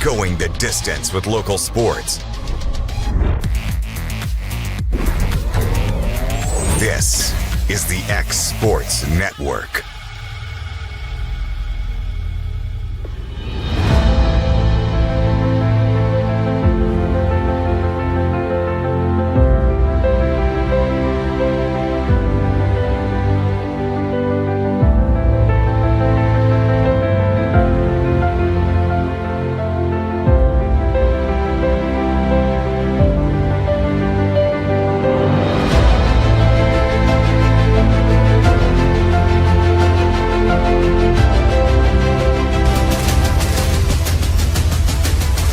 going the distance with local sports. This is the X Sports Network.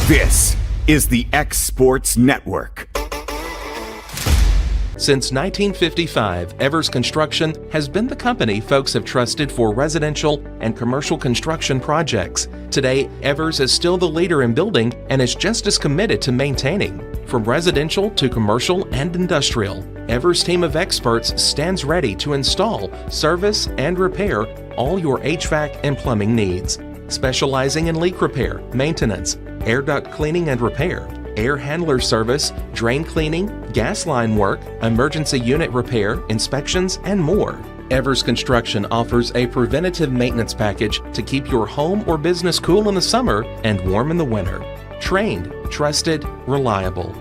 This is the X Sports Network. Since 1955, Evers Construction has been the company folks have trusted for residential and commercial construction projects. Today, Evers is still the leader in building and is just as committed to maintaining. From residential to commercial and industrial, Evers' team of experts stands ready to install, service, and repair all your HVAC and plumbing needs. Specializing in leak repair, maintenance, air duct cleaning and repair, air handler service, drain cleaning, gas line work, emergency unit repair, inspections, and more. Evers Construction offers a preventative maintenance package to keep your home or business cool in the summer and warm in the winter. Trained, trusted, reliable.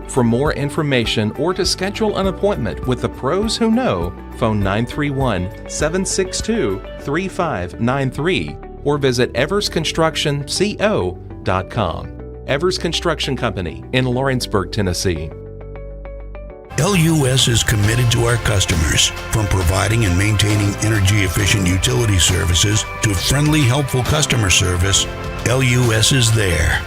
For more information or to schedule an appointment with the pros who know, phone 931-762-3593 or visit eversconstructionco.com. Evers Construction Company in Lawrenceburg, Tennessee. LUS is committed to our customers, from providing and maintaining energy-efficient utility services to friendly, helpful customer service. LUS is there.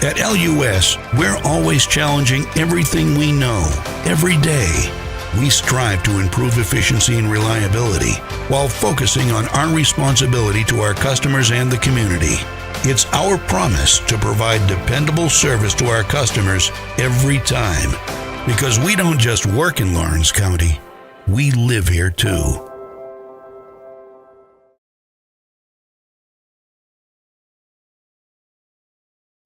At LUS, we're always challenging everything we know, every day. We strive to improve efficiency and reliability while focusing on our responsibility to our customers and the community. It's our promise to provide dependable service to our customers every time, because we don't just work in Lawrence County, we live here too.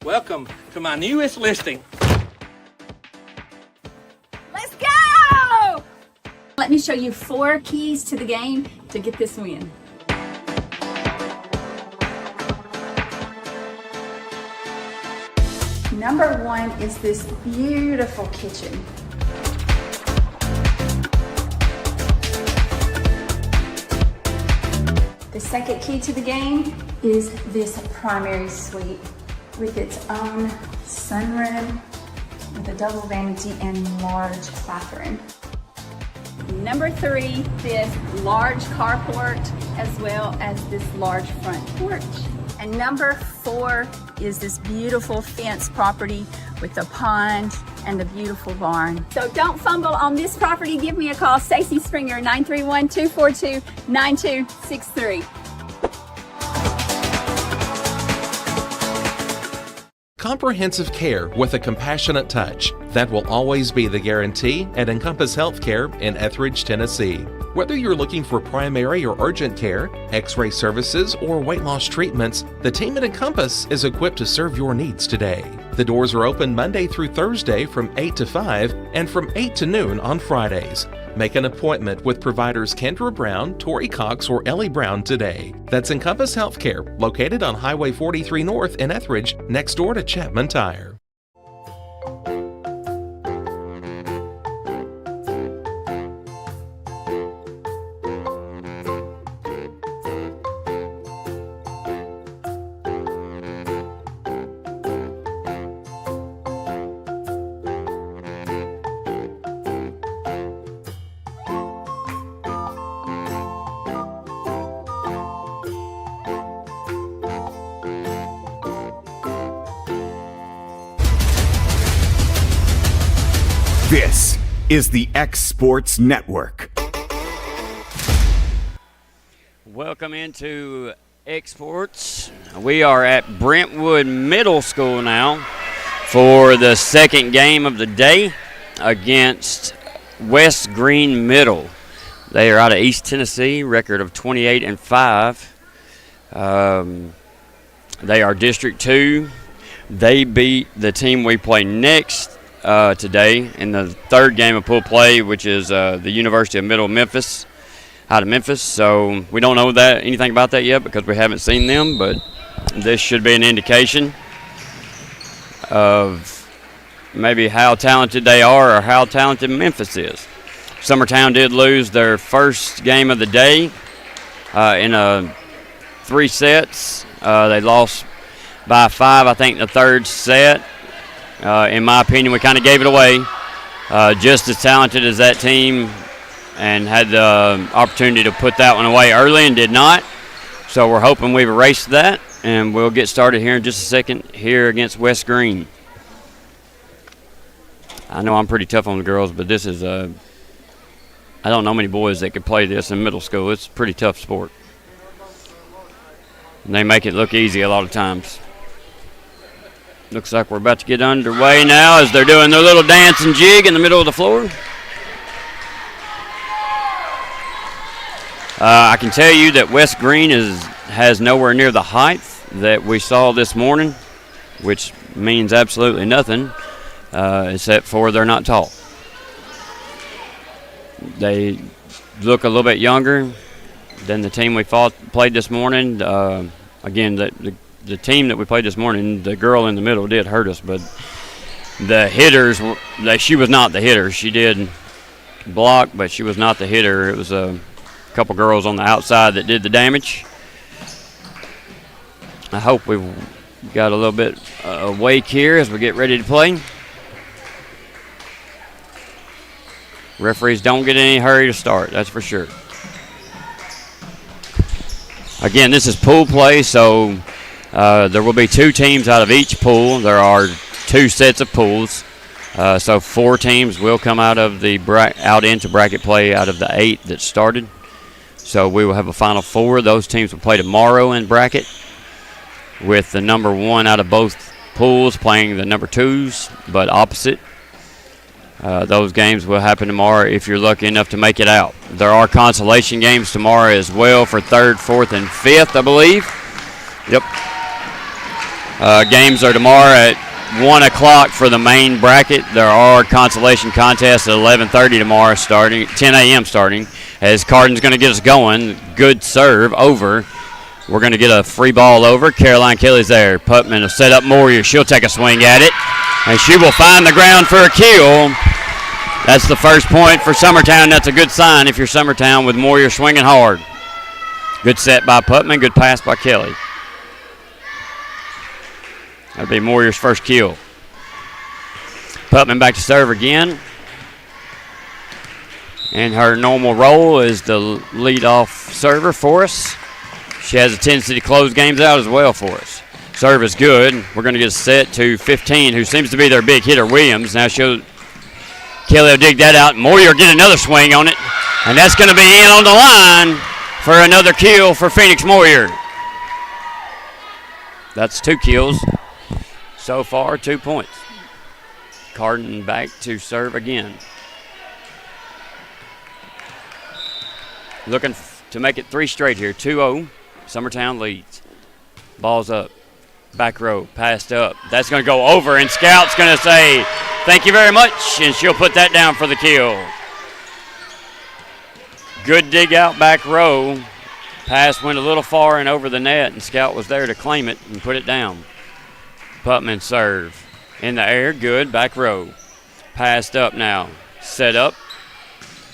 Welcome to my newest listing. Let's go! Let me show you 4 keys to the game to get this win. Number 1 is this beautiful kitchen. The second key to the game is this primary suite with its own sunroom, with a double vanity and large bathroom. Number 3, this large carport as well as this large front porch. And number 4 is this beautiful fenced property with a pond and a beautiful barn. So don't fumble on this property. Give me a call, Stacy Springer, 931-242-9263. Comprehensive care with a compassionate touch. That will always be the guarantee at Encompass Healthcare in Etheridge, Tennessee. Whether you're looking for primary or urgent care, x-ray services, or weight loss treatments, the team at Encompass is equipped to serve your needs today. The doors are open Monday through Thursday from 8 to 5 and from 8 to noon on Fridays. Make an appointment with providers Kendra Brown, Tori Cox, or Ellie Brown today. That's Encompass Healthcare, located on Highway 43 North in Etheridge, next door to Chapman Tire. This is the X Sports Network. Welcome into X Sports. We are at Brentwood Middle School now for the second game of the day against West Greene Middle. They are out of East Tennessee, record of 28-5. They are District 2. They beat the team we play next today in the third game of pool play, which is the University of Middle Memphis, out of Memphis. So we don't know anything about that yet because we haven't seen them, but this should be an indication of maybe how talented they are or how talented Memphis is. Summertown did lose their first game of the day in 3 sets. They lost by 5, I think, the third set. In my opinion, we kind of gave it away. Just as talented as that team, and had the opportunity to put that one away early and did not. So we're hoping we've erased that, and we'll get started here in just a second here against West Greene. I know I'm pretty tough on the girls, but this is I don't know many boys that could play this in middle school. It's a pretty tough sport. And they make it look easy a lot of times. Looks like we're about to get underway now as they're doing their little dance and jig in the middle of the floor. I can tell you that West Greene has nowhere near the height that we saw this morning, which means absolutely nothing, except for they're not tall. They look a little bit younger than the team we played this morning. Again, the team that we played this morning, the girl in the middle did hurt us, but the hitters, she was not the hitter. She did block, but she was not the hitter. It was a couple girls on the outside that did the damage. I hope we've got a little bit of wake here as we get ready to play. Referees don't get in any hurry to start, that's for sure. Again, this is pool play, so there will be 2 teams out of each pool. There are 2 sets of pools, so 4 teams will come out of out into bracket play out of the 8 that started. So we will have a final 4. Those teams will play tomorrow in bracket, with the number 1 out of both pools playing the number 2s, but opposite. Those games will happen tomorrow if you're lucky enough to make it out. There are consolation games tomorrow as well for 3rd, 4th, and 5th, I believe. Yep. Games are tomorrow at 1 o'clock for the main bracket. There are consolation contests at 11:30 tomorrow, 10 a.m. starting, as Cardin's going to get us going. Good serve over. We're going to get a free ball over. Caroline Kelly's there. Putman will set up Moyer. She'll take a swing at it, and she will find the ground for a kill. That's the first point for Summertown. That's a good sign if you're Summertown, with Moyer swinging hard. Good set by Putman. Good pass by Kelly. That'll be Moyer's first kill. Putman back to serve again. And her normal role is the lead-off server for us. She has a tendency to close games out as well for us. Serve is good. We're going to get a set to 15, who seems to be their big hitter, Williams. Now Kelly will dig that out. Moyer will get another swing on it. And that's going to be in on the line for another kill for Phoenix Moyer. That's 2 kills. So far, 2 points. Cardin back to serve again. Looking to make it 3 straight here. 2-0. Summertown leads. Ball's up. Back row. Passed up. That's going to go over, and Scout's going to say, thank you very much, and she'll put that down for the kill. Good dig out back row. Pass went a little far and over the net, and Scout was there to claim it and put it down. Putman serve. In the air, good, back row. Passed up now. Set up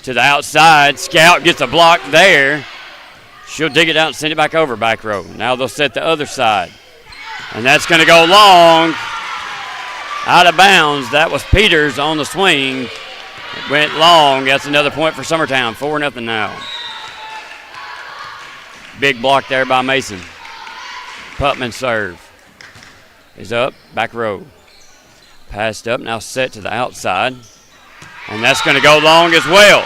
to the outside. Scout gets a block there. She'll dig it out and send it back over back row. Now they'll set the other side. And that's going to go long. Out of bounds. That was Peters on the swing. It went long. That's another point for Summertown. 4-0 now. Big block there by Mason. Putman serve. Is up. Back row. Passed up. Now set to the outside. And that's going to go long as well.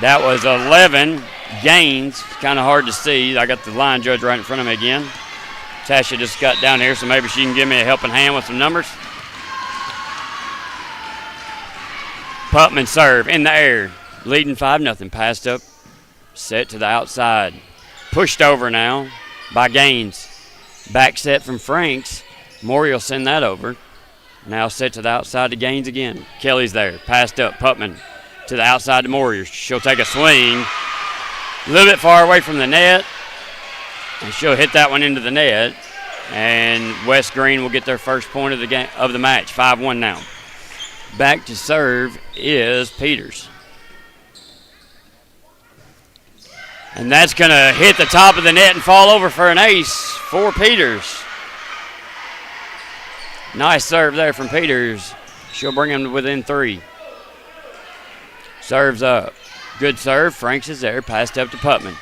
That was 11 gains. Kind of hard to see. I got the line judge right in front of me again. Tasha just got down here, so maybe she can give me a helping hand with some numbers. Putman serve in the air. Leading 5-0. Passed up. Set to the outside. Pushed over now by Gaines. Back set from Franks. Maury will send that over. Now set to the outside to Gaines again. Kelly's there. Passed up. Putman to the outside to Maury. She'll take a swing. A little bit far away from the net. And she'll hit that one into the net. And West Greene will get their first point of the game of the match. 5-1 now. Back to serve is Peters. And that's going to hit the top of the net and fall over for an ace for Peters. Nice serve there from Peters. She'll bring him to within 3. Serves up. Good serve. Franks is there. Passed up to Putman.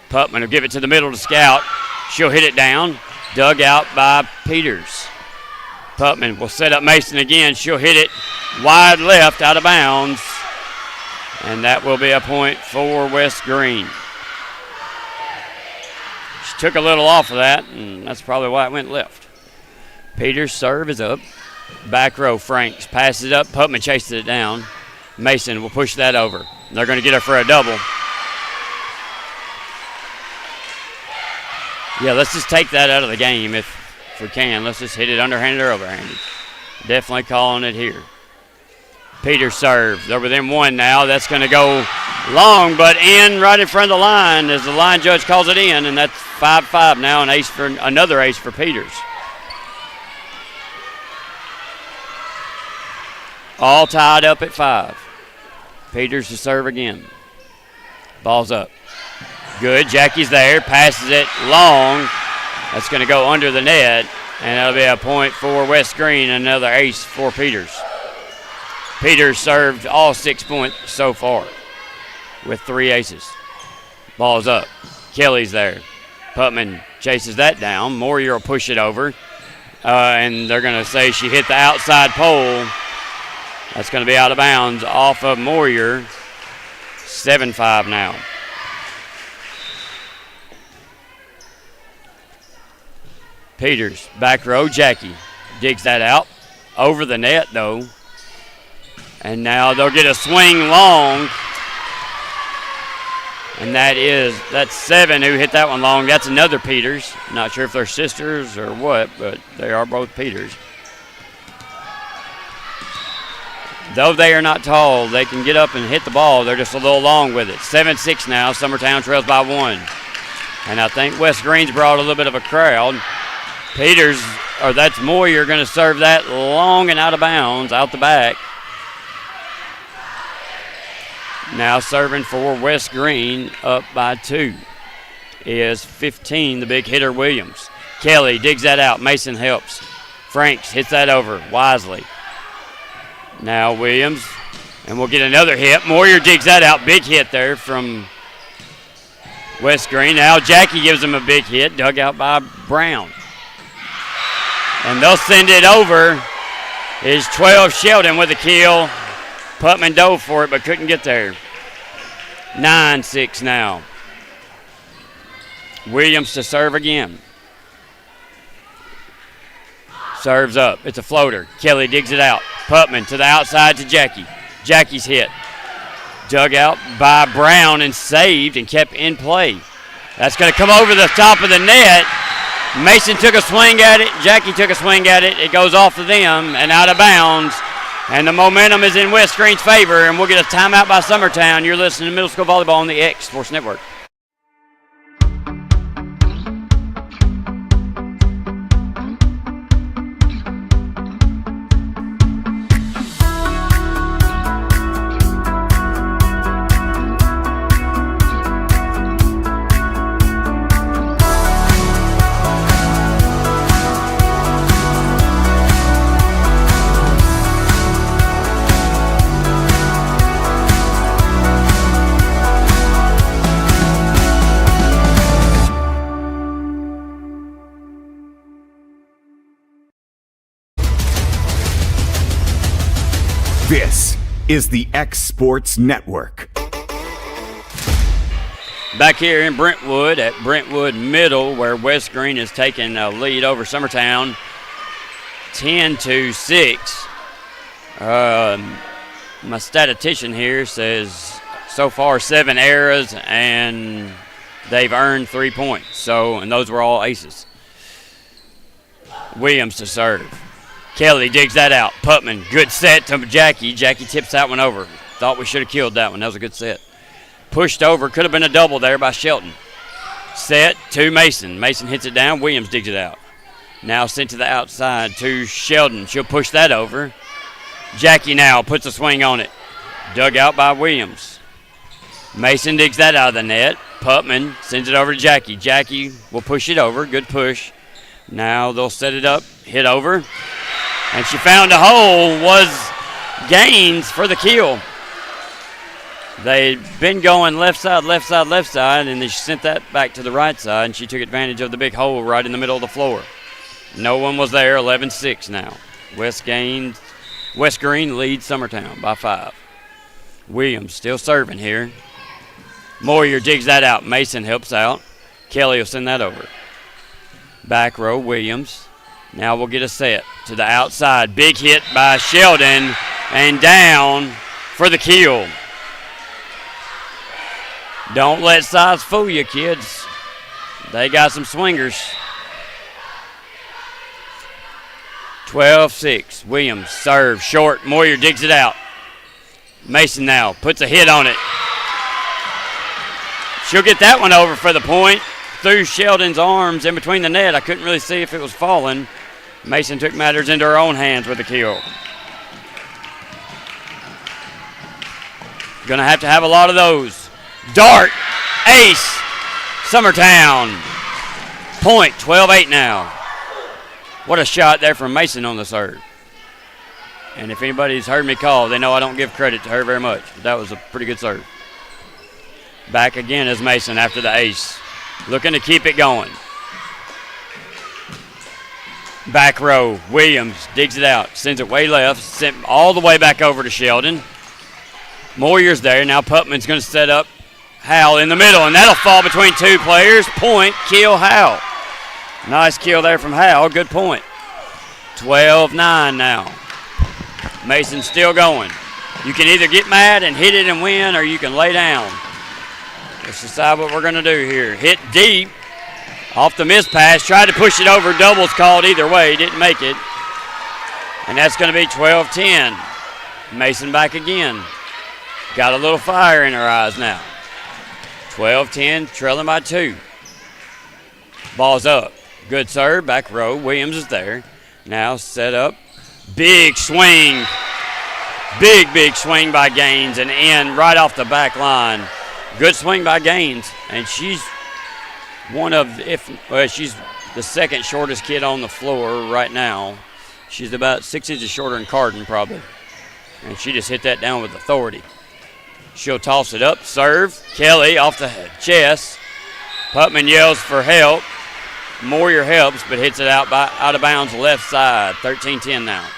Putman will give it to the middle to Scout. She'll hit it down. Dug out by Peters. Putman will set up Mason again. She'll hit it wide left out of bounds. And that will be a point for West Greene. She took a little off of that, and that's probably why it went left. Peters' serve is up. Back row, Franks passes it up. Putman chases it down. Mason will push that over. They're going to get her for a double. Yeah, let's just take that out of the game if we can. Let's just hit it underhanded or overhanded. Definitely calling it here. Peters' serve. They're within 1 now. That's going to go long, but in right in front of the line as the line judge calls it in, and that's 5-5 now. Another ace for Peters. All tied up at 5. Peters to serve again. Ball's up. Good. Jackie's there. Passes it long. That's going to go under the net, and that'll be a point for West Greene. Another ace for Peters. Peters served all 6 points so far with 3 aces. Ball's up. Kelly's there. Putman chases that down. Moyer will push it over, and they're going to say she hit the outside pole. That's going to be out of bounds off of Moyer. 7-5 now. Peters, back row, Jackie digs that out. Over the net, though. And now they'll get a swing long. And that's 7 who hit that one long. That's another Peters. Not sure if they're sisters or what, but they are both Peters. Though they are not tall, they can get up and hit the ball. They're just a little long with it. 7-6 now. Summertown trails by 1. And I think West Greene's brought a little bit of a crowd. Peters, or that's Moyer, going to serve that long and out of bounds, out the back. Now serving for West Greene, up by 2, is 15, the big hitter, Williams. Kelly digs that out. Mason helps. Franks hits that over wisely. Now Williams, and we'll get another hit. Moyer digs that out. Big hit there from West Greene. Now Jackie gives him a big hit, dug out by Brown. And they'll send it over. Is 12 Sheldon with a kill. Putman dove for it but couldn't get there. 9-6 now. Williams to serve again. Serves up. It's a floater. Kelly digs it out. Putman to the outside to Jackie. Jackie's hit. Dug out by Brown and saved and kept in play. That's going to come over the top of the net. Mason took a swing at it. Jackie took a swing at it. It goes off of them and out of bounds. And the momentum is in West Greene's favor, and we'll get a timeout by Summertown. You're listening to Middle School Volleyball on the X Sports Network. This is the X Sports Network. Back here in Brentwood at Brentwood Middle, where West Greene is taking a lead over Summertown, 10-6. My statistician here says so far 7 errors and they've earned 3 points. And those were all aces. Williams to serve. Kelly digs that out. Putman, good set to Jackie. Jackie tips that one over. Thought we should have killed that one. That was a good set. Pushed over. Could have been a double there by Shelton. Set to Mason. Mason hits it down. Williams digs it out. Now sent to the outside to Sheldon. She'll push that over. Jackie now puts a swing on it. Dug out by Williams. Mason digs that out of the net. Putman sends it over to Jackie. Jackie will push it over. Good push. Now they'll set it up. Hit over. And she found a hole. Was Gaines for the kill. They'd been going left side, and they sent that back to the right side, and she took advantage of the big hole right in the middle of the floor. No one was there. 11-6 now. West Greene leads Summertown by 5. Williams still serving here. Moyer digs that out. Mason helps out. Kelly will send that over. Back row, Williams. Now we'll get a set to the outside. Big hit by Sheldon, and down for the kill. Don't let size fool you, kids. They got some swingers. 12-6. Williams serves short. Moyer digs it out. Mason now puts a hit on it. She'll get that one over for the point. Through Sheldon's arms in between the net. I couldn't really see if it was falling. Mason took matters into her own hands with the kill. Gonna have to have a lot of those. Dart, ace, Summertown. Point, 12-8 now. What a shot there from Mason on the serve. And if anybody's heard me call, they know I don't give credit to her very much. But that was a pretty good serve. Back again is Mason after the ace. Looking to keep it going. Back row, Williams digs it out, sends it way left, sent all the way back over to Sheldon. Moyer's there. Now Putman's going to set up Howell in the middle, and that'll fall between two players. Point, kill Howell. Nice kill there from Howell. Good point. 12-9 now. Mason's still going. You can either get mad and hit it and win, or you can lay down. Let's decide what we're going to do here. Hit deep. Off the miss pass. Tried to push it over. Doubles called either way. Didn't make it. And that's going to be 12-10. Mason back again. Got a little fire in her eyes now. 12-10, trailing by 2. Ball's up. Good serve. Back row. Williams is there. Now set up. Big swing. Big swing by Gaines and in right off the back line. Good swing by Gaines. And she's she's the second shortest kid on the floor right now. She's about 6 inches shorter than Carden probably. And she just hit that down with authority. She'll toss it up. Serve. Kelly off the chest. Putman yells for help. Moyer helps, but hits it out of bounds left side. 13-10 now.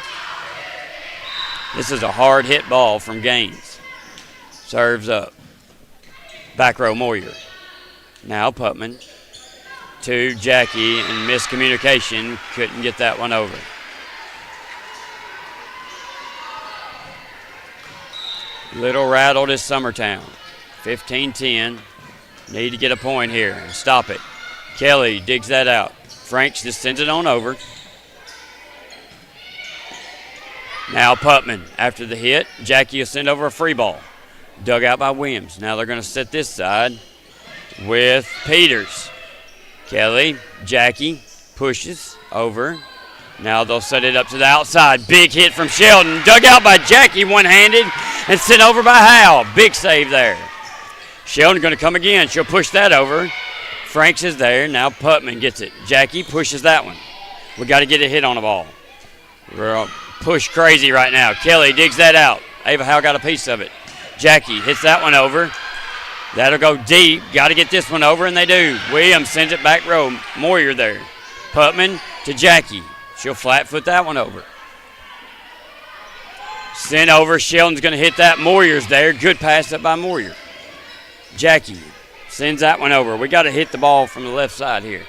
This is a hard hit ball from Gaines. Serves up. Back row Moyer. Now Putman to Jackie, and miscommunication. Couldn't get that one over. Little rattled is Summertown. 15-10. Need to get a point here and stop it. Kelly digs that out. Franks just sends it on over. Now Putman after the hit. Jackie will send over a free ball. Dug out by Williams. Now they're going to set this side with Peters. Kelly, Jackie pushes over. Now they'll set it up to the outside. Big hit from Sheldon. Dug out by Jackie one-handed and sent over by Howell. Big save there. Sheldon going to come again. She'll push that over. Franks is there. Now Putman gets it. Jackie pushes that one. We got to get a hit on the ball. We're push crazy right now. Kelly digs that out. Ava Howell got a piece of it. Jackie hits that one over. That'll go deep. Got to get this one over, and they do. Williams sends it back row. Moyer there. Putman to Jackie. She'll flat foot that one over. Sent over. Sheldon's going to hit that. Moyer's there. Good pass up by Moyer. Jackie sends that one over. We got to hit the ball from the left side here.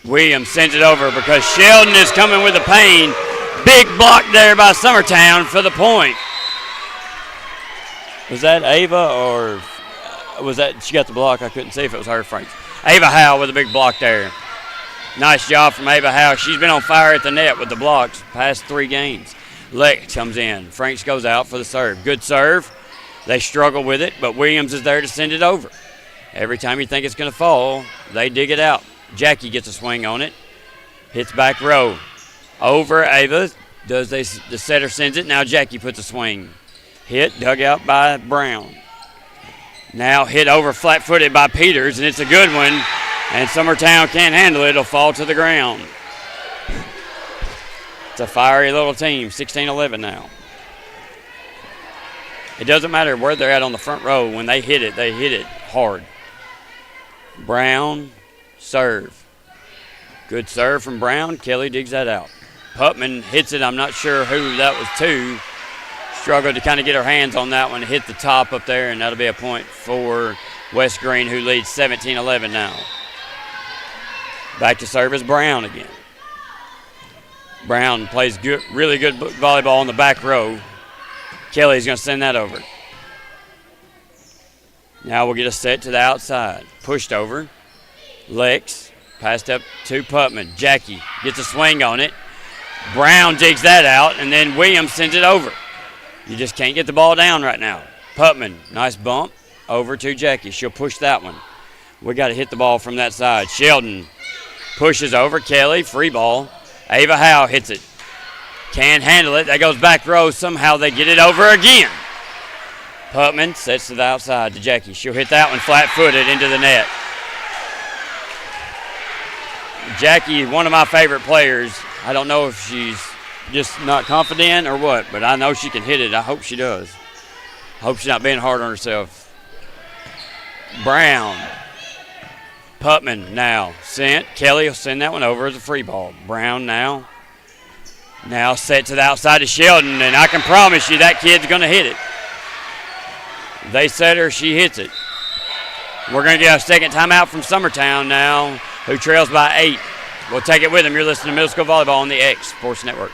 Williams sends it over because Sheldon is coming with the pain. Big block there by Summertown for the point. Was that Ava or was that she got the block? I couldn't see if it was her, Frank. Ava Howell with a big block there. Nice job from Ava Howe. She's been on fire at the net with the blocks past 3 games. Lex comes in. Franks goes out for the serve. Good serve. They struggle with it, but Williams is there to send it over. Every time you think it's going to fall, they dig it out. Jackie gets a swing on it. Hits back row. Over Ava. The setter sends it. Now Jackie puts a swing. Hit, dug out by Brown. Now hit over flat-footed by Peters, and it's a good one. And Summertown can't handle it. It'll fall to the ground. It's a fiery little team, 16-11 now. It doesn't matter where they're at on the front row. When they hit it hard. Brown, serve. Good serve from Brown. Kelly digs that out. Putman hits it. I'm not sure who that was to. Struggled to kind of get her hands on that one. Hit the top up there, and that'll be a point for West Greene, who leads 17-11 now. Back to serve is Brown again. Brown plays good, really good volleyball on the back row. Kelly's going to send that over. Now we'll get a set to the outside. Pushed over. Lex passed up to Putman. Jackie gets a swing on it. Brown digs that out, and then Williams sends it over. You just can't get the ball down right now. Putman, nice bump over to Jackie. She'll push that one. We got to hit the ball from that side. Sheldon pushes over. Kelly, free ball. Ava Howe hits it. Can't handle it. That goes back row. Somehow they get it over again. Putman sets to the outside to Jackie. She'll hit that one flat-footed into the net. Jackie, one of my favorite players. I don't know if she's just not confident or what, but I know she can hit it. I hope she does. Hope she's not being hard on herself. Brown. Putman now sent. Kelly will send that one over as a free ball. Brown now. Now set to the outside of Sheldon, and I can promise you that kid's going to hit it. They set her, she hits it. We're going to get a second timeout from Summertown now, who trails by 8. We'll take it with them. You're listening to Middle School Volleyball on the X Sports Network.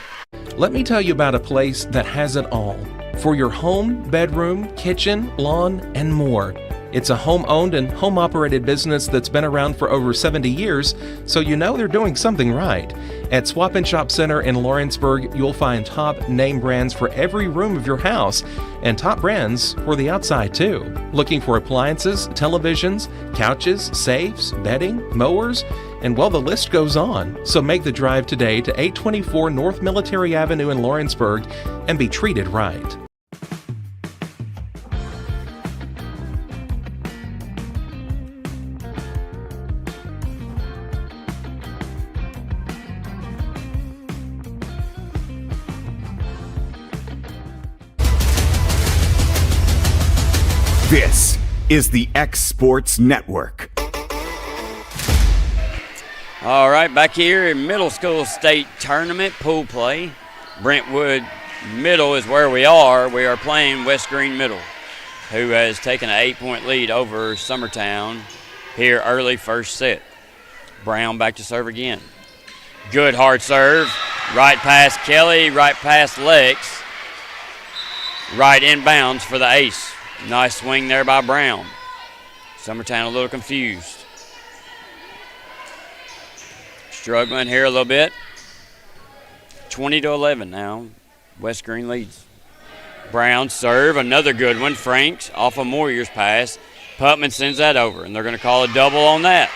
Let me tell you about a place that has it all for your home, bedroom, kitchen, lawn, and more. It's a home-owned and home-operated business that's been around for over 70 years, so you know they're doing something right. At Swap and Shop Center in Lawrenceburg, you'll find top name brands for every room of your house, and top brands for the outside too. Looking for appliances, televisions, couches, safes, bedding, mowers, and well, the list goes on. So make the drive today to 824 North Military Avenue in Lawrenceburg and be treated right. This is the X Sports Network. All right, back here in middle school state tournament pool play. Brentwood Middle is where we are. We are playing West Greene Middle, who has taken an 8-point lead over Summertown here early first set. Brown back to serve again. Good hard serve. Right past Kelly, right past Lex. Right inbounds for the ace. Nice swing there by Brown. Summertown a little confused. Struggling here a little bit. 20-11 now. West Greene leads. Brown serve, another good one. Franks off a Moyer's pass. Putman sends that over, and they're going to call a double on that.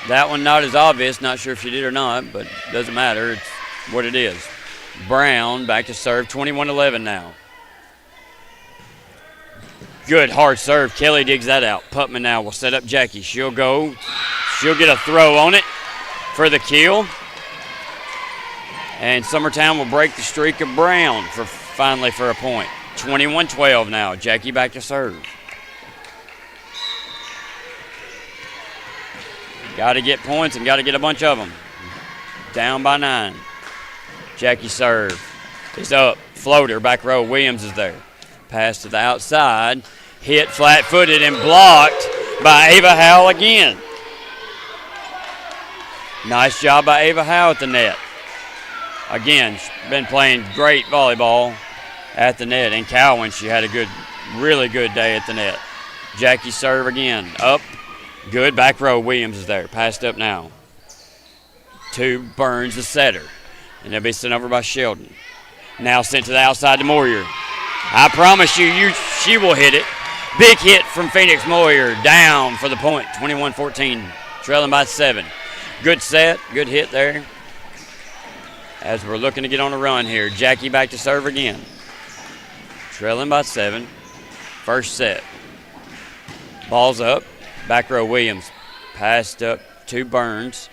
That one not as obvious. Not sure if she did or not, but doesn't matter. It's what it is. Brown back to serve. 21-11 now. Good hard serve. Kelly digs that out. Putman now will set up Jackie. She'll go. She'll get a throw on it for the kill. And Summertown will break the streak of Brown finally for a point. 21-12 now. Jackie back to serve. Got to get points and got to get a bunch of them. Down by 9. Jackie serve is up. Floater, back row. Williams is there. Pass to the outside. Hit flat-footed and blocked by Ava Howe again. Nice job by Ava Howe at the net. Again, she's been playing great volleyball at the net. And Cowan, she had a really good day at the net. Jackie serve again. Up. Good back row. Williams is there. Passed up now to Burns, the setter. And they'll be sent over by Sheldon. Now sent to the outside to Moyer. I promise you, she will hit it. Big hit from Phoenix Moyer. Down for the point. 21-14. Trailing by 7. Good set. Good hit there. As we're looking to get on a run here. Jackie back to serve again. Trailing by 7. First set. Ball's up. Back row Williams. Passed up to Burns.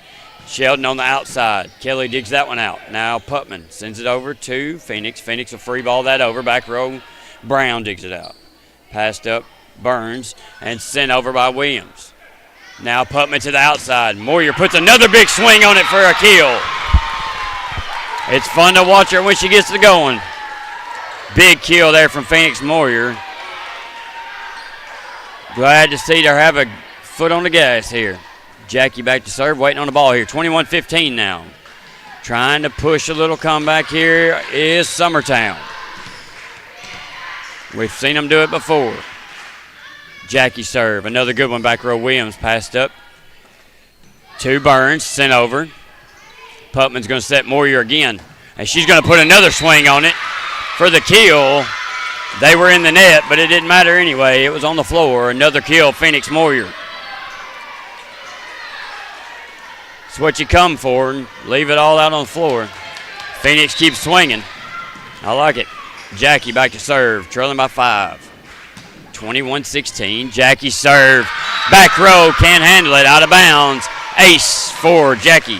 Sheldon on the outside. Kelly digs that one out. Now Putman sends it over to Phoenix. Phoenix will free ball that over. Back row Brown digs it out. Passed up Burns and sent over by Williams. Now Putman to the outside. Moyer puts another big swing on it for a kill. It's fun to watch her when she gets to going. Big kill there from Phoenix Moyer. Glad to see her have a foot on the gas here. Jackie back to serve, waiting on the ball here. 21-15 now. Trying to push a little comeback here is Summertown. We've seen them do it before. Jackie serve, another good one. Back row Williams passed up to Burns, sent over. Putman's going to set Moyer again, and she's going to put another swing on it for the kill. They were in the net, but it didn't matter anyway. It was on the floor. Another kill, Phoenix Moyer. It's what you come for. Leave it all out on the floor. Phoenix keeps swinging. I like it. Jackie back to serve, trailing by 5. 21-16. Jackie serve. Back row, can't handle it. Out of bounds. Ace for Jackie.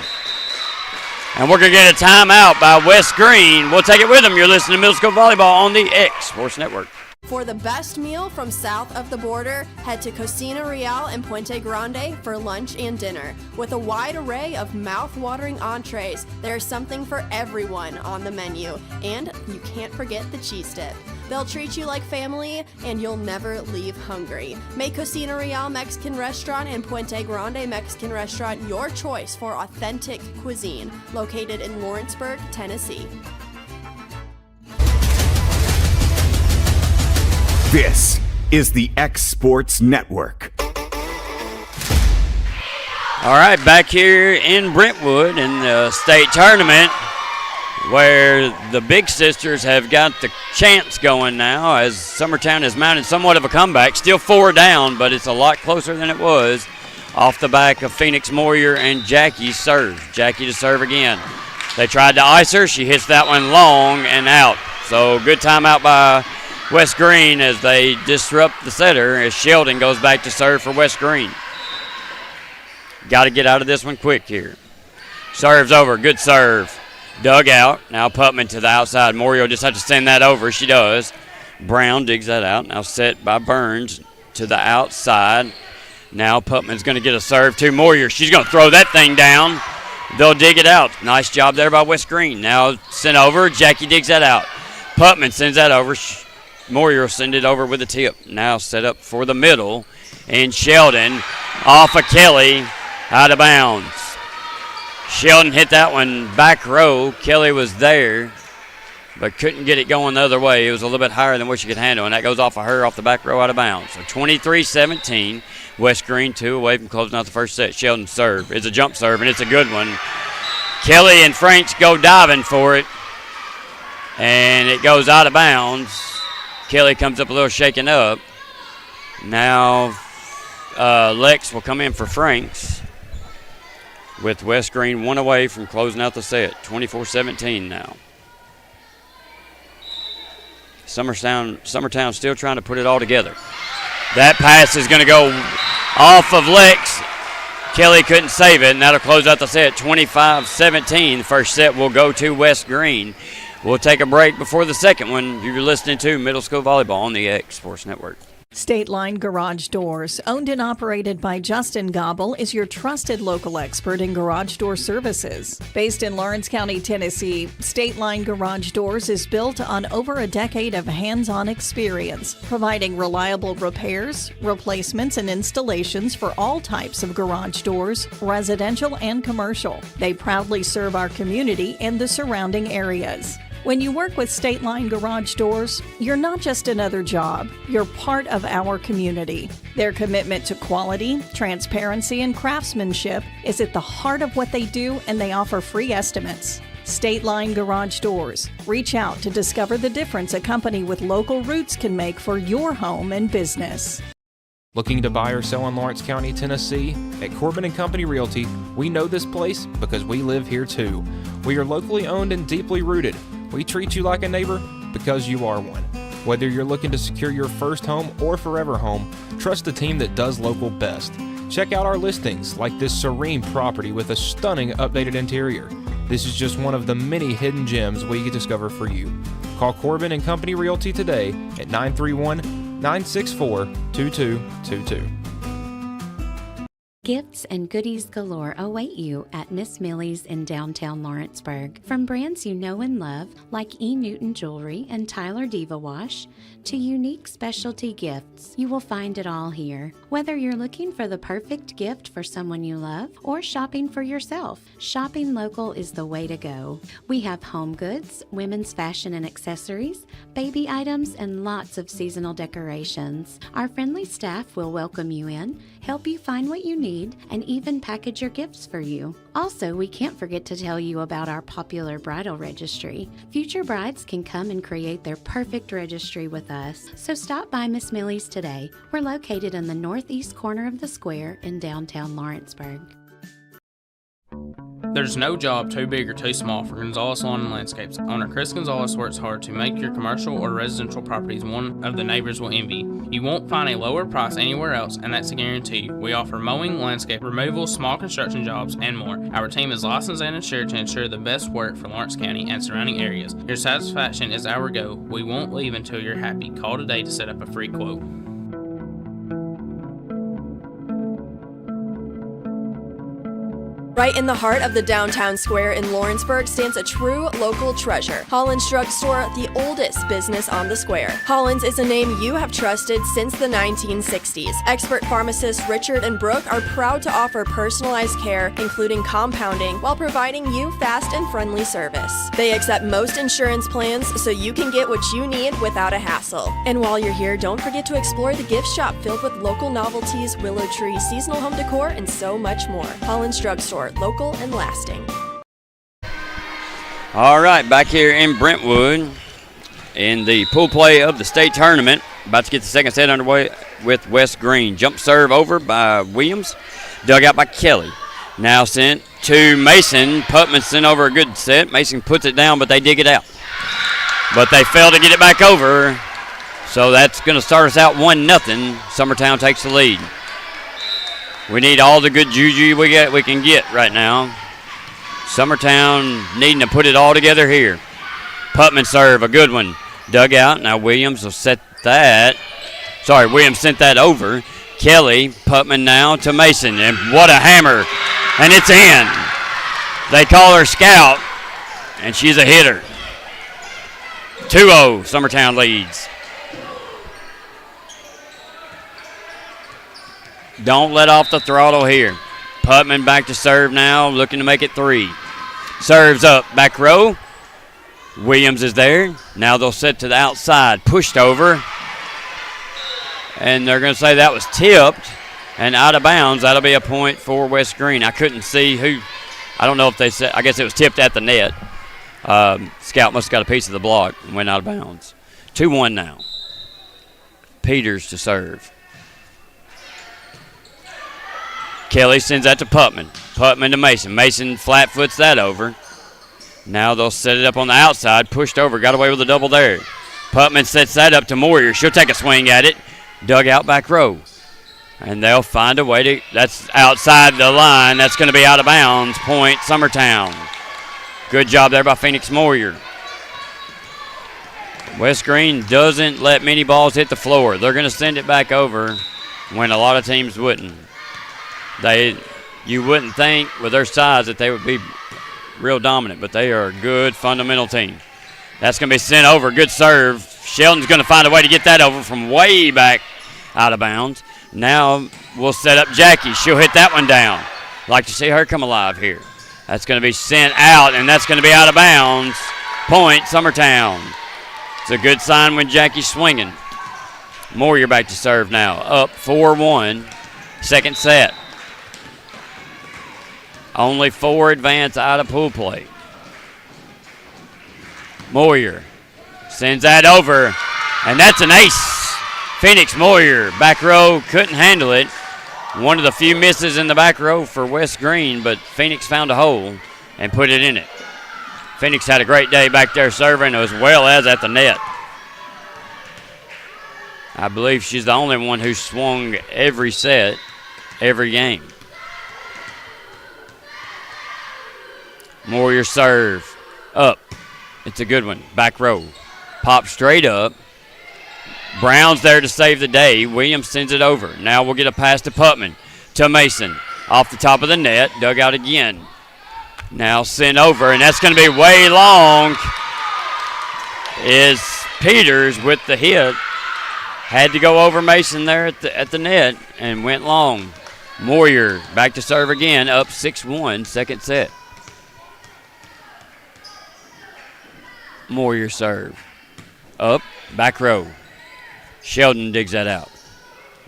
And we're going to get a timeout by West Greene. We'll take it with them. You're listening to Middle School Volleyball on the X Sports Network. For the best meal from south of the border, head to Cocina Real and Puente Grande for lunch and dinner. With a wide array of mouth-watering entrees, there's something for everyone on the menu. And you can't forget the cheese dip. They'll treat you like family, and you'll never leave hungry. Make Cocina Real Mexican Restaurant and Puente Grande Mexican Restaurant your choice for authentic cuisine, located in Lawrenceburg, Tennessee. This is the X Sports Network. All right, back here in Brentwood in the state tournament, where the Big Sisters have got the chance going now as Summertown has mounted somewhat of a comeback. Still 4 down, but it's a lot closer than it was off the back of Phoenix Moyer and Jackie's serve. Jackie to serve again. They tried to ice her. She hits that one long and out. So good timeout by West Greene as they disrupt the setter as Sheldon goes back to serve for West Greene. Got to get out of this one quick here. Serves over. Good serve. Dug out. Now Putman to the outside. Morio just had to send that over. She does. Brown digs that out. Now set by Burns to the outside. Now Putman's going to get a serve to Moyer. She's going to throw that thing down. They'll dig it out. Nice job there by West Greene. Now sent over. Jackie digs that out. Putman sends that over. Moyer will send it over with a tip. Now set up for the middle. And Sheldon off of Kelly out of bounds. Sheldon hit that one back row. Kelly was there, but couldn't get it going the other way. It was a little bit higher than what she could handle, and that goes off of her off the back row out of bounds. So 23-17. West Greene 2 away from closing out the first set. Sheldon's serve. It's a jump serve, and it's a good one. Kelly and Franks go diving for it, and it goes out of bounds. Kelly comes up a little shaken up. Now Lex will come in for Franks with West Greene 1 away from closing out the set. 24-17 now. Summertown still trying to put it all together. That pass is going to go off of Lex. Kelly couldn't save it, and that'll close out the set. 25-17. The first set will go to West Greene. We'll take a break before the second one. You're listening to Middle School Volleyball on the X Sports Network. State Line Garage Doors, owned and operated by Justin Gobble, is your trusted local expert in garage door services. Based in Lawrence County, Tennessee, State Line Garage Doors is built on over a decade of hands-on experience, providing reliable repairs, replacements, and installations for all types of garage doors, residential and commercial. They proudly serve our community and the surrounding areas. When you work with State Line Garage Doors, you're not just another job, you're part of our community. Their commitment to quality, transparency, and craftsmanship is at the heart of what they do, and they offer free estimates. State Line Garage Doors. Reach out to discover the difference a company with local roots can make for your home and business. Looking to buy or sell in Lawrence County, Tennessee? At Corbin & Company Realty, we know this place because we live here too. We are locally owned and deeply rooted. We treat you like a neighbor because you are one. Whether you're looking to secure your first home or forever home, trust the team that does local best. Check out our listings like this serene property with a stunning updated interior. This is just one of the many hidden gems we can discover for you. Call Corbin & Company Realty today at 931-964-2222. Gifts and goodies galore await you at Miss Millie's in downtown Lawrenceburg. From brands you know and love, like E. Newton Jewelry and Tyler Diva Wash, to unique specialty gifts, you will find it all here. Whether you're looking for the perfect gift for someone you love or shopping for yourself, shopping local is the way to go. We have home goods, women's fashion and accessories, baby items, and lots of seasonal decorations. Our friendly staff will welcome you in, help you find what you need, and even package your gifts for you. Also, we can't forget to tell you about our popular bridal registry. Future brides can come and create their perfect registry with us. So stop by Miss Millie's today. We're located in the northeast corner of the square in downtown Lawrenceburg. There's no job too big or too small for Gonzalez Lawn and Landscapes. Owner Chris Gonzalez works hard to make your commercial or residential properties one of the neighbors will envy. You won't find a lower price anywhere else, and that's a guarantee. We offer mowing, landscape removal, small construction jobs, and more. Our team is licensed and insured to ensure the best work for Lawrence County and surrounding areas. Your satisfaction is our goal. We won't leave until you're happy. Call today to set up a free quote. Right in the heart of the downtown square in Lawrenceburg stands a true local treasure. Holland's Drug Store, the oldest business on the square. Holland's is a name you have trusted since the 1960s. Expert pharmacists Richard and Brooke are proud to offer personalized care, including compounding, while providing you fast and friendly service. They accept most insurance plans, so you can get what you need without a hassle. And while you're here, don't forget to explore the gift shop filled with local novelties, willow tree, seasonal home decor, and so much more. Holland's Drug Store. Local and lasting. All right, back here in Brentwood in the pool play of the state tournament. About to get the second set underway with West Greene. Jump serve over by Williams. Dug out by Kelly. Now sent to Mason. Putman sent over a good set. Mason puts it down, but they dig it out. But they fail to get it back over. So that's going to start us out 1-0. Summertown takes the lead. We need all the good juju we can get right now. Summertown needing to put it all together here. Putman serve, a good one. Dug out. Now Williams will set that. Sorry, Williams sent that over. Kelly, Putman now to Mason. And what a hammer. And it's in. They call her Scout, and she's a hitter. 2-0, Summertown leads. Don't let off the throttle here. Putman back to serve now, looking to make it 3. Serves up, back row. Williams is there. Now they'll set to the outside, pushed over. And they're going to say that was tipped and out of bounds. That'll be a point for West Greene. I couldn't see who. I don't know if they said. I guess it was tipped at the net. Scout must have got a piece of the block and went out of bounds. 2-1 now. Peters to serve. Kelly sends that to Putman. Putman to Mason. Mason flat foots that over. Now they'll set it up on the outside. Pushed over. Got away with a double there. Putman sets that up to Moyer. She'll take a swing at it. Dug out back row. And they'll find a way to. That's outside the line. That's going to be out of bounds. Point Summertown. Good job there by Phoenix Moyer. West Greene doesn't let many balls hit the floor. They're going to send it back over when a lot of teams wouldn't. You wouldn't think with their size that they would be real dominant, but they are a good fundamental team. That's going to be sent over. Good serve. Sheldon's going to find a way to get that over from way back out of bounds. Now we'll set up Jackie. She'll hit that one down. Like to see her come alive here. That's going to be sent out, and that's going to be out of bounds. Point, Summertown. It's a good sign when Jackie's swinging. Moyer back to serve now. Up 4-1. Second set. Only 4 advance out of pool play. Moyer sends that over, and that's an ace. Phoenix Moyer, back row, couldn't handle it. One of the few misses in the back row for West Greene, but Phoenix found a hole and put it in it. Phoenix had a great day back there serving as well as at the net. I believe she's the only one who swung every set, every game. Moyer serve. Up. It's a good one. Back row. Pop straight up. Brown's there to save the day. Williams sends it over. Now we'll get a pass to Putman. To Mason. Off the top of the net. Dug out again. Now sent over, and that's going to be way long. Is Peters with the hit. Had to go over Mason there at the net and went long. Moyer back to serve again. Up 6-1. Second set. Moyer serve. Up. Back row. Sheldon digs that out.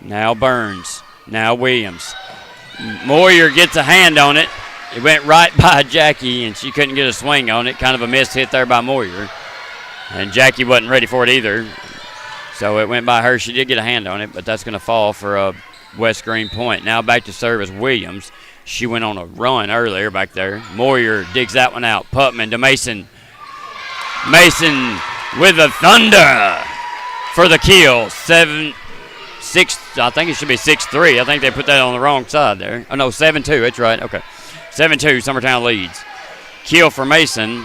Now Burns. Now Williams. Moyer gets a hand on it. It went right by Jackie, and she couldn't get a swing on it. Kind of a missed hit there by Moyer. And Jackie wasn't ready for it either. So it went by her. She did get a hand on it, but that's going to fall for a West Greene point. Now back to serve is Williams. She went on a run earlier back there. Moyer digs that one out. Putman to Mason. Mason with the thunder for the kill. 7-6. I think it should be 6-3. I think they put that on the wrong side there. Oh, no, 7-2. That's right. Okay. 7-2. Summertown leads. Kill for Mason.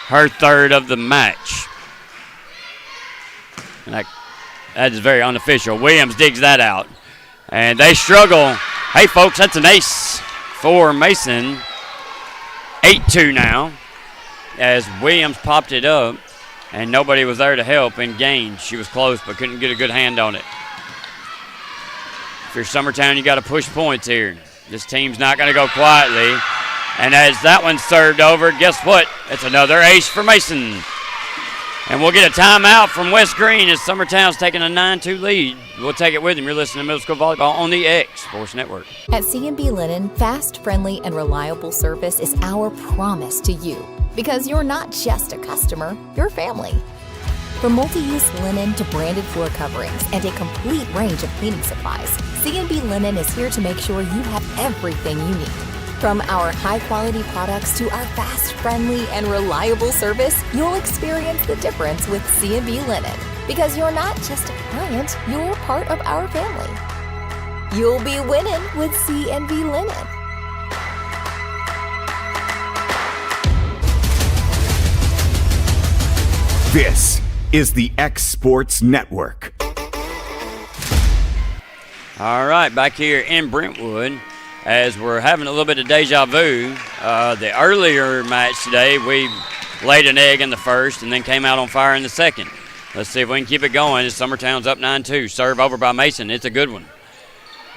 Her third of the match. And that is very unofficial. Williams digs that out. And they struggle. Hey, folks, that's an ace for Mason. 8-2 now. As Williams popped it up, and nobody was there to help and gain. She was close, but couldn't get a good hand on it. If you're Summertown, you got to push points here. This team's not going to go quietly. And as that one served over, guess what? It's another ace for Mason. And we'll get a timeout from West Greene as Summertown's taking a 9-2 lead. We'll take it with them. You're listening to Middle School Volleyball on the X Sports Network. At C&B Linen, fast, friendly, and reliable service is our promise to you. Because you're not just a customer, you're family. From multi-use linen to branded floor coverings and a complete range of cleaning supplies, C&B Linen is here to make sure you have everything you need. From our high-quality products to our fast, friendly, and reliable service, you'll experience the difference with C&B Linen. Because you're not just a client, you're part of our family. You'll be winning with C&B Linen. This is the X Sports Network. All right, back here in Brentwood, as we're having a little bit of deja vu. The earlier match today, we laid an egg in the first and then came out on fire in the second. Let's see if we can keep it going. Summertown's up 9-2. Serve over by Mason. It's a good one.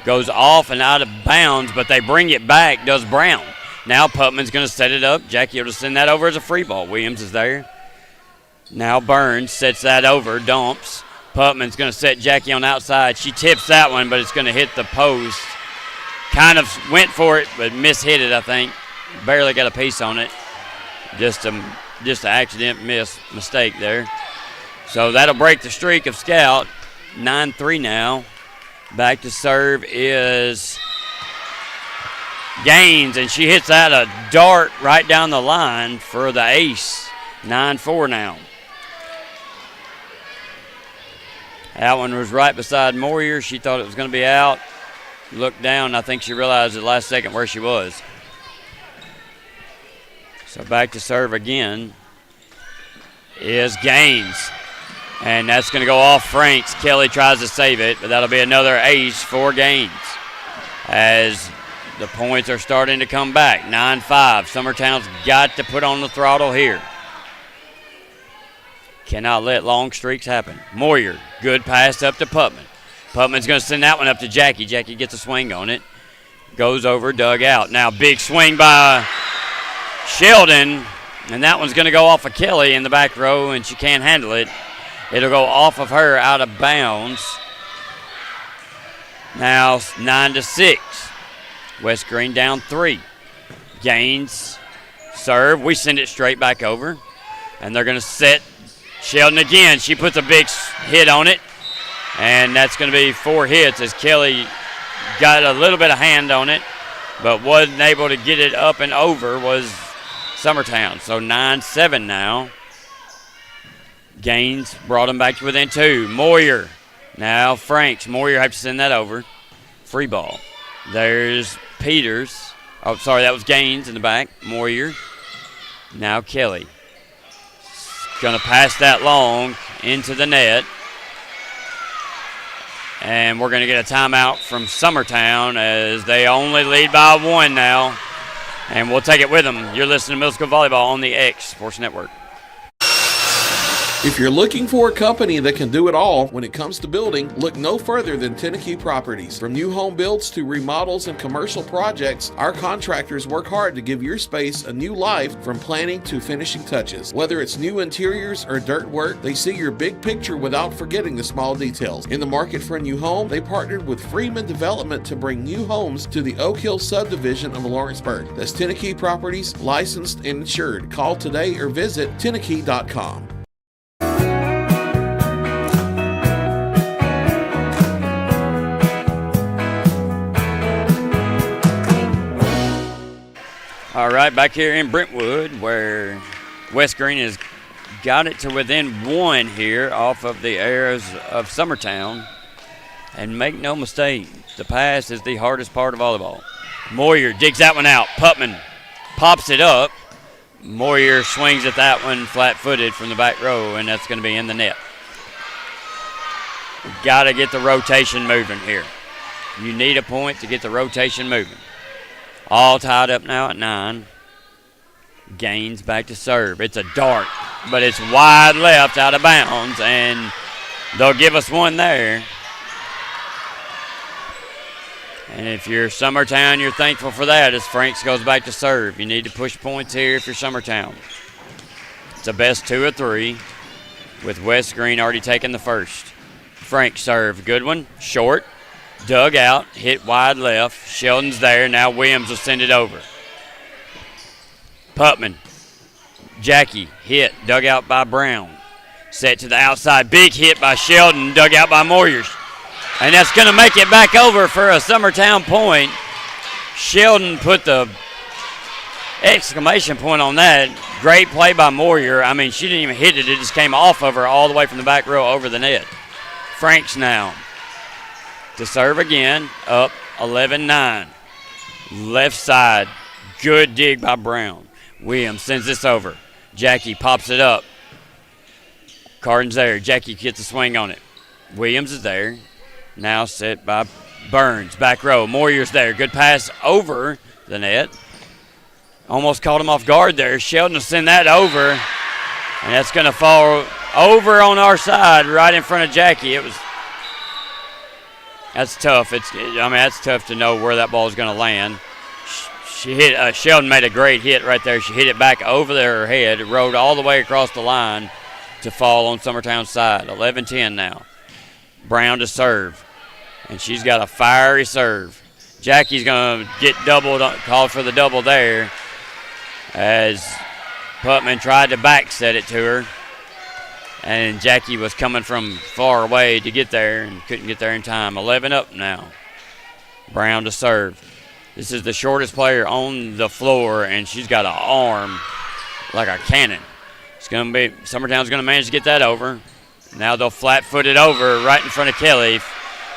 Goes off and out of bounds, but they bring it back, does Brown. Now Putman's going to set it up. Jackie will send that over as a free ball. Williams is there. Now Burns sets that over, dumps. Putman's going to set Jackie on the outside. She tips that one, but it's going to hit the post. Kind of went for it, but mishit it, I think. Barely got a piece on it. Just an accident mistake there. So that'll break the streak of Scout. 9-3 now. Back to serve is Gaines, and she hits that a dart right down the line for the ace. 9-4 now. That one was right beside Moyer. She thought it was going to be out. Looked down, I think she realized at the last second where she was. So back to serve again is Gaines. And that's going to go off Franks. Kelly tries to save it, but that'll be another ace for Gaines. As the points are starting to come back. 9-5. Summertown's got to put on the throttle here. Cannot let long streaks happen. Moyer, good pass up to Putman. Putman's going to send that one up to Jackie. Jackie gets a swing on it. Goes over, dug out. Now big swing by Sheldon. And that one's going to go off of Kelly in the back row, and she can't handle it. It'll go off of her out of bounds. Now 9-6. West Greene down 3. Gaines serve. We send it straight back over. And they're going to set Sheldon again. She puts a big hit on it. And that's going to be 4 hits as Kelly got a little bit of hand on it, but wasn't able to get it up and over was Summertown. So 9-7 now. Gaines brought them back to within 2. Moyer. Now Franks. Moyer has to send that over. Free ball. There's Peters. Oh, sorry, that was Gaines in the back. Moyer. Now Kelly. Going to pass that long into the net. And we're going to get a timeout from Summertown as they only lead by 1 now. And we'll take it with them. You're listening to Middle School Volleyball on the X Sports Network. If you're looking for a company that can do it all when it comes to building, look no further than Tenakee Properties. From new home builds to remodels and commercial projects, our contractors work hard to give your space a new life from planning to finishing touches. Whether it's new interiors or dirt work, they see your big picture without forgetting the small details. In the market for a new home, they partnered with Freeman Development to bring new homes to the Oak Hill subdivision of Lawrenceburg. That's Tenakee Properties, licensed and insured. Call today or visit Tenakee.com. All right, back here in Brentwood where West Greene has got it to within 1 here off of the arrows of Summertown. And make no mistake, the pass is the hardest part of volleyball. Moyer digs that one out. Putman pops it up. Moyer swings at that one flat-footed from the back row, and that's going to be in the net. Got to get the rotation moving here. You need a point to get the rotation moving. All tied up now at 9. Gaines back to serve. It's a dart, but it's wide left out of bounds, and they'll give us 1 there. And if you're Summertown, you're thankful for that as Franks goes back to serve. You need to push points here if you're Summertown. It's a best 2 or 3 with West Greene already taking the first. Franks serve. Good one. Short. Dug out, hit wide left. Sheldon's there. Now Williams will send it over. Putman. Jackie hit, dug out by Brown. Set to the outside. Big hit by Sheldon, dug out by Moyers. And that's going to make it back over for a Summertown point. Sheldon put the exclamation point on that. Great play by Moyer. I mean, she didn't even hit it. It just came off of her all the way from the back row over the net. Franks now. To serve again, up 11-9. Left side, good dig by Brown. Williams sends this over. Jackie pops it up. Cardin's there. Jackie gets a swing on it. Williams is there. Now set by Burns. Back row. Moyer's there. Good pass over the net. Almost caught him off guard there. Sheldon will send that over. And that's going to fall over on our side right in front of Jackie. That's tough. That's tough to know where that ball is going to land. She hit. Sheldon made a great hit right there. She hit it back over her head. It rode all the way across the line to fall on Summertown's side. 11-10 now. Brown to serve, and she's got a fiery serve. Jackie's going to get doubled, called for the double there, as Putman tried to back set it to her. And Jackie was coming from far away to get there and couldn't get there in time. 11 up now. Brown to serve. This is the shortest player on the floor, and she's got an arm like a cannon. Summertown's going to manage to get that over. Now they'll flat-foot it over right in front of Kelly.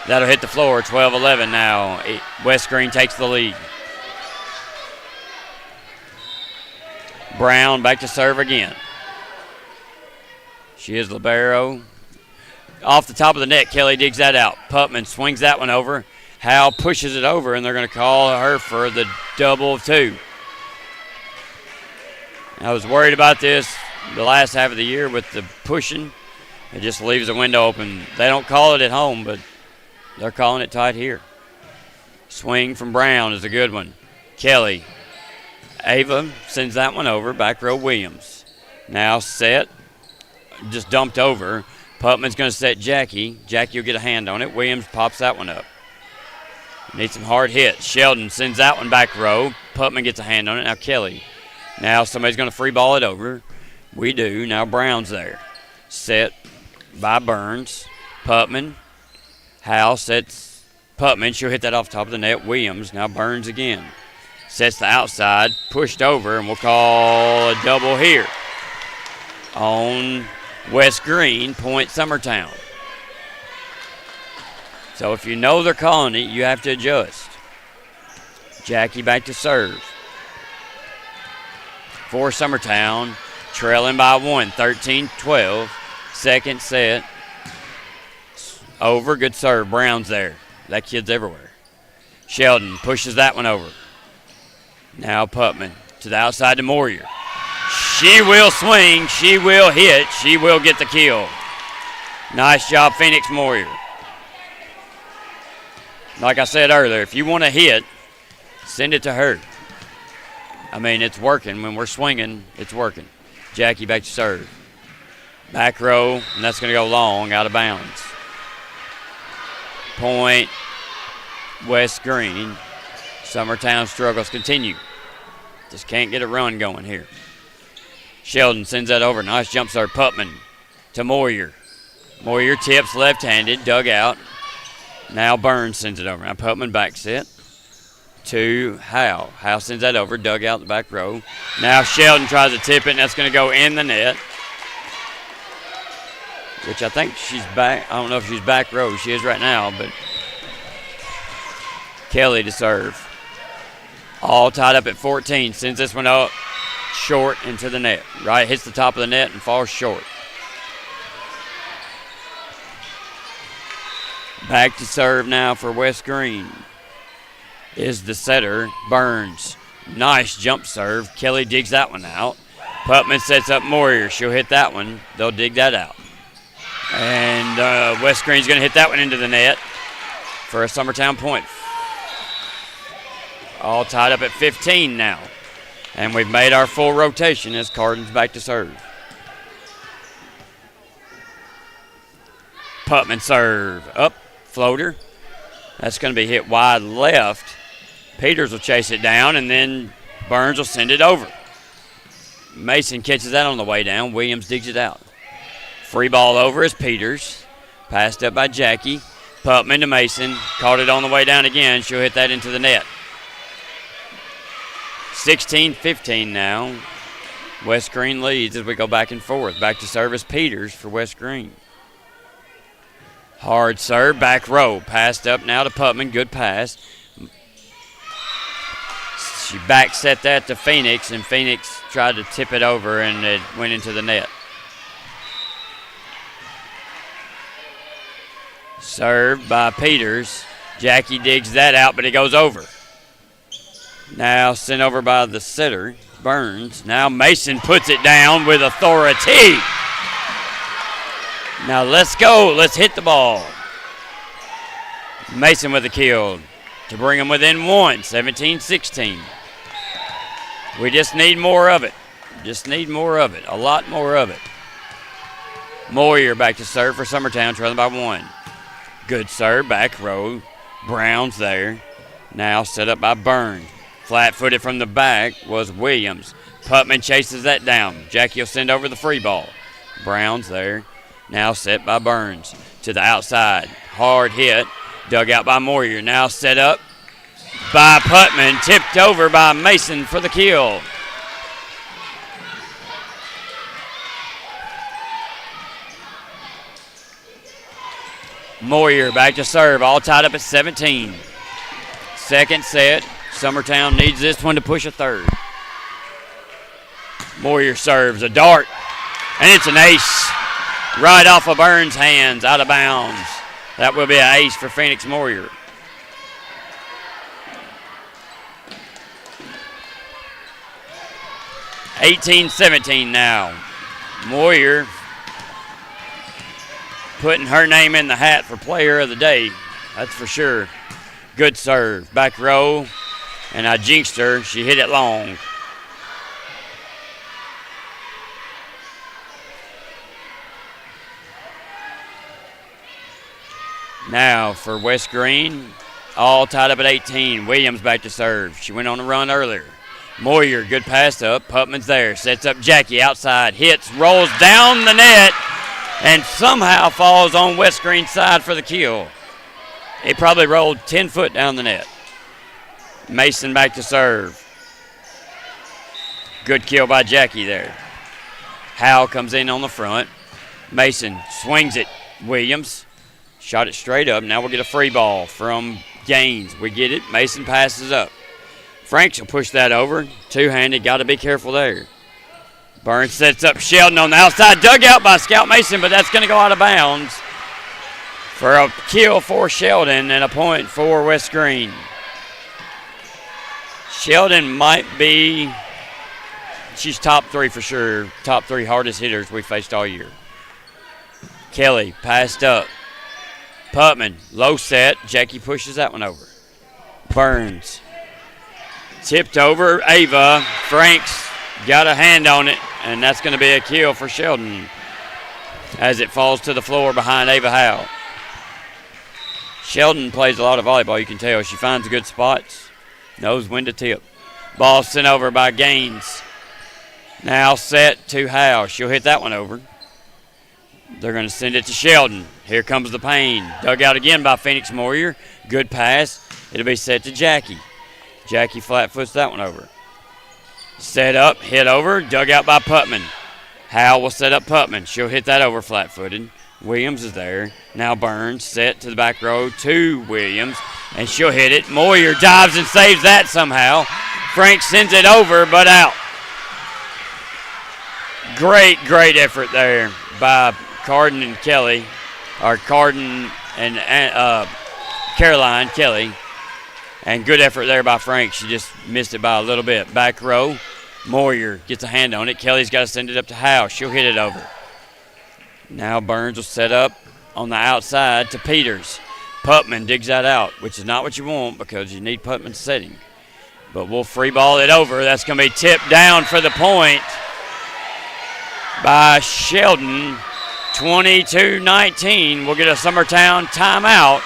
That'll hit the floor. 12-11 now. West Greene takes the lead. Brown back to serve again. She is libero. Off the top of the net, Kelly digs that out. Putman swings that one over. Howell pushes it over, and they're going to call her for the double of 2. I was worried about this the last half of the year with the pushing. It just leaves the window open. They don't call it at home, but they're calling it tight here. Swing from Brown is a good one. Kelly Ava sends that one over, back row Williams. Now set, just dumped over. Putman's going to set Jackie. Jackie will get a hand on it. Williams pops that one up. Needs some hard hits. Sheldon sends that one back row. Putman gets a hand on it. Now Kelly. Now somebody's going to free ball it over. We do. Now Brown's there. Set by Burns. Putman. Hal sets Putman. She'll hit that off the top of the net. Williams. Now Burns again. Sets the outside. Pushed over, and we'll call a double here on West Greene, point Summertown. So if you know they're calling it, you have to adjust. Jackie back to serve. For Summertown, trailing by 1, 13-12. Second set. Over, good serve. Brown's there. That kid's everywhere. Sheldon pushes that one over. Now Putman to the outside to Moyer. She will swing. She will hit. She will get the kill. Nice job, Phoenix Moyer. Like I said earlier, if you want to hit, send it to her. I mean, it's working. When we're swinging, it's working. Jackie back to serve. Back row, and that's going to go long, out of bounds. Point, West Greene. Summertown struggles continue. Just can't get a run going here. Sheldon sends that over. Nice jump serve. Putman to Moyer. Moyer tips left-handed, dug out. Now Burns sends it over. Now Putman back set to Howe. Howe sends that over, dug out the back row. Now Sheldon tries to tip it, and that's going to go in the net. Which I think she's back. I don't know if she's back row. She is right now, but Kelly to serve. All tied up at 14. Sends this one up short into the net. Right, hits the top of the net and falls short. Back to serve now for West Greene is the setter, Burns. Nice jump serve. Kelly digs that one out. Putman sets up Moyer. She'll hit that one. They'll dig that out. And West Greene's going to hit that one into the net for a Summertown point. All tied up at 15 now. And we've made our full rotation as Cardin's back to serve. Putman serve. Up, floater. That's going to be hit wide left. Peters will chase it down, and then Burns will send it over. Mason catches that on the way down. Williams digs it out. Free ball over is Peters. Passed up by Jackie. Putman to Mason. Caught it on the way down again. She'll hit that into the net. 16-15 now. West Greene leads as we go back and forth. Back to service Peters for West Greene. Hard serve, back row. Passed up now to Putman. Good pass. She back set that to Phoenix, and Phoenix tried to tip it over, and it went into the net. Served by Peters. Jackie digs that out, but it goes over. Now sent over by the setter, Burns. Now Mason puts it down with authority. Now let's go. Let's hit the ball. Mason with the kill to bring them within one, 17-16. We just need more of it. Just need more of it. A lot more of it. Moyer back to serve for Summertown, trailing by 1. Good serve, back row. Brown's there. Now set up by Burns. Flat-footed from the back was Williams. Putman chases that down. Jackie will send over the free ball. Brown's there. Now set by Burns to the outside. Hard hit. Dug out by Moyer. Now set up by Putman. Tipped over by Mason for the kill. Moyer back to serve. All tied up at 17. Second set. Summertown needs this one to push a third. Moyer serves a dart, and it's an ace. Right off of Burns' hands, out of bounds. That will be an ace for Phoenix Moyer. $18-17 now. Moyer putting her name in the hat for player of the day. That's for sure. Good serve. Back row. And I jinxed her. She hit it long. Now for West Greene, all tied up at 18. Williams back to serve. She went on a run earlier. Moyer, good pass up. Putman's there. Sets up Jackie outside. Hits, rolls down the net, and somehow falls on West Greene's side for the kill. It probably rolled 10 foot down the net. Mason back to serve. Good kill by Jackie there. Howe comes in on the front. Mason swings it. Williams shot it straight up. Now we'll get a free ball from Gaines. We get it. Mason passes up. Franks will push that over. Two-handed. Got to be careful there. Burns sets up Sheldon on the outside. Dug out by Scout Mason, but that's going to go out of bounds for a kill for Sheldon and a point for West Greene. Sheldon might be, she's top 3 for sure. Top 3 hardest hitters we faced all year. Kelly passed up. Putman, low set. Jackie pushes that one over. Burns. Tipped over. Ava. Franks got a hand on it, and that's going to be a kill for Sheldon as it falls to the floor behind Ava Howe. Sheldon plays a lot of volleyball, you can tell. She finds good spots, knows when to tip. Ball sent over by Gaines. Now set to Howe. She'll hit that one over. They're going to send it to Sheldon. Here comes the pain. Dug out again by Phoenix Moyer. Good pass. It'll be set to Jackie. Jackie flat foots that one over. Set up, hit over, dug out by Putman. Howe will set up Putman. She'll hit that over flat-footed. Williams is there. Now Burns set to the back row to Williams, and she'll hit it. Moyer dives and saves that somehow. Frank sends it over, but out. Great effort there by Carden and Kelly, or Carden and Caroline Kelly. And good effort there by Frank. She just missed it by a little bit. Back row, Moyer gets a hand on it. Kelly's got to send it up to Howe. She'll hit it over. Now Burns will set up on the outside to Peters. Putman digs that out, which is not what you want because you need Putman's setting. But we'll free ball it over. That's going to be tipped down for the point by Sheldon. 22-19. We'll get a Summertown timeout.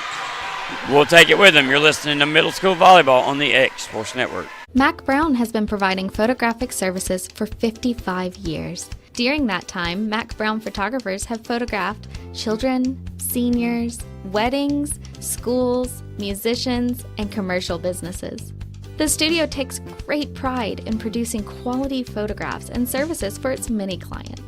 We'll take it with them. You're listening to Middle School Volleyball on the X Sports Network. Mac Brown has been providing photographic services for 55 years. During that time, Mac Brown photographers have photographed children, seniors, weddings, schools, musicians, and commercial businesses. The studio takes great pride in producing quality photographs and services for its many clients.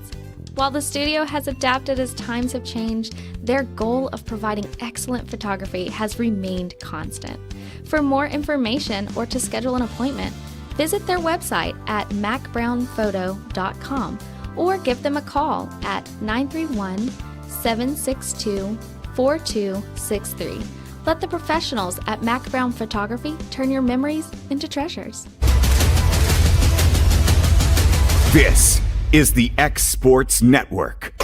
While the studio has adapted as times have changed, their goal of providing excellent photography has remained constant. For more information or to schedule an appointment, visit their website at macbrownphoto.com or give them a call at 931-762-4263. Let the professionals at Mac Brown Photography turn your memories into treasures. This is the X Sports Network.